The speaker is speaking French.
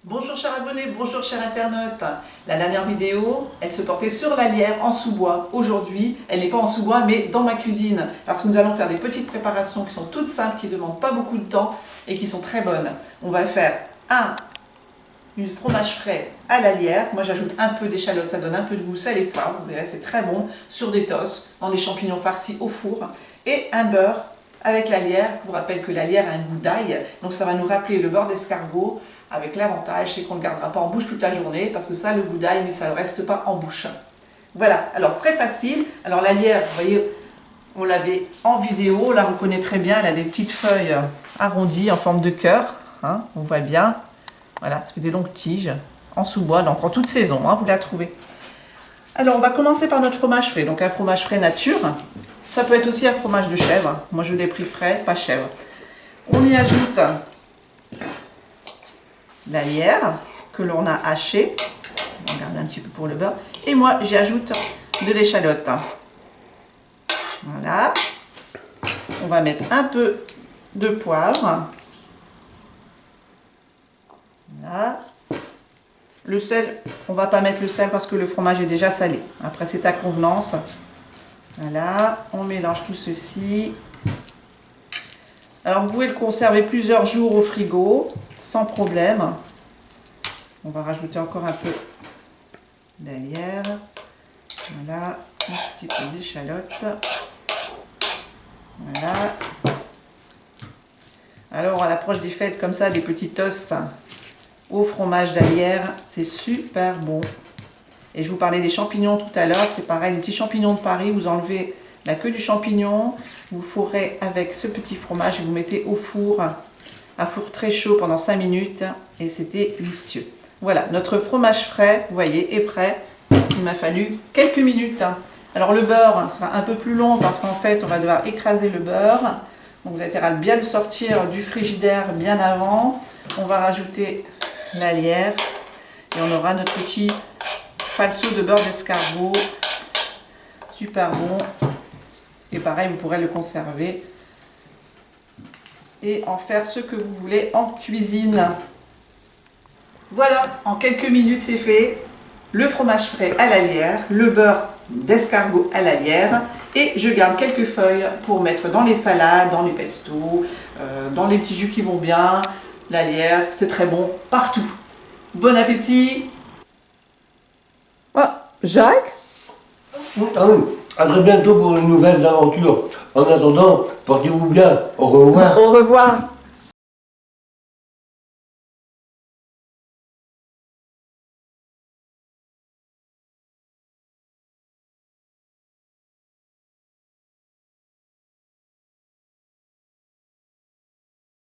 Bonjour chers abonnés, bonjour chers internautes. La dernière vidéo, elle se portait sur la lierre en sous-bois. Aujourd'hui, elle n'est pas en sous-bois mais dans ma cuisine parce que nous allons faire des petites préparations qui sont toutes simples, qui ne demandent pas beaucoup de temps et qui sont très bonnes. On va faire du fromage frais à la lierre. Moi j'ajoute un peu d'échalote, ça donne un peu de goût, sel et poivre, vous verrez c'est très bon, sur des tosses, dans des champignons farcis au four. Et un beurre avec la lierre. Je vous rappelle que la lierre a un goût d'ail, donc ça va nous rappeler le beurre d'escargot. Avec l'avantage, c'est qu'on ne le gardera pas en bouche toute la journée, parce que ça a le goût d'ail, mais ça ne reste pas en bouche. Voilà, alors c'est très facile. Alors la lierre, vous voyez, on l'avait en vidéo, on la reconnaît très bien, elle a des petites feuilles arrondies en forme de cœur, hein, on voit bien. Voilà, ça fait des longues tiges, en sous-bois, donc en toute saison, hein, vous la trouvez. Alors on va commencer par notre fromage frais, donc un fromage frais nature. Ça peut être aussi un fromage de chèvre, moi je l'ai pris frais, pas chèvre. On y ajoute la lierre que l'on a hachée, on va garder un petit peu pour le beurre, et moi j'y ajoute de l'échalote. Voilà, on va mettre un peu de poivre. Voilà. Le sel, on va pas mettre le sel parce que le fromage est déjà salé. Après c'est à convenance. Voilà, on mélange tout ceci. Alors vous pouvez le conserver plusieurs jours au frigo, sans problème. On va rajouter encore un peu de la lierre. Voilà, un petit peu d'échalote. Voilà. Alors à l'approche des fêtes comme ça, des petits toasts au fromage d'alière, c'est super bon. Et je vous parlais des champignons tout à l'heure, c'est pareil, les petits champignons de Paris, vous enlevez la queue du champignon, vous fourrez avec ce petit fromage et vous mettez au four, à four très chaud pendant 5 minutes et c'était délicieux. Voilà, notre fromage frais, vous voyez, est prêt. Il m'a fallu quelques minutes. Alors le beurre sera un peu plus long parce qu'en fait, on va devoir écraser le beurre. Donc vous avez intérêt à bien le sortir du frigidaire bien avant. On va rajouter la lierre et on aura notre petit falso de beurre d'escargot. Super bon. Et pareil, vous pourrez le conserver et en faire ce que vous voulez en cuisine. Voilà, en quelques minutes c'est fait. Le fromage frais à la lierre, le beurre d'escargot à la lierre et je garde quelques feuilles pour mettre dans les salades, dans les pestos, dans les petits jus qui vont bien. La lierre, c'est très bon partout. Bon appétit! Ah, Jacques? Ah oui, à très bientôt pour une nouvelle aventure. En attendant, portez-vous bien. Au revoir. Au revoir.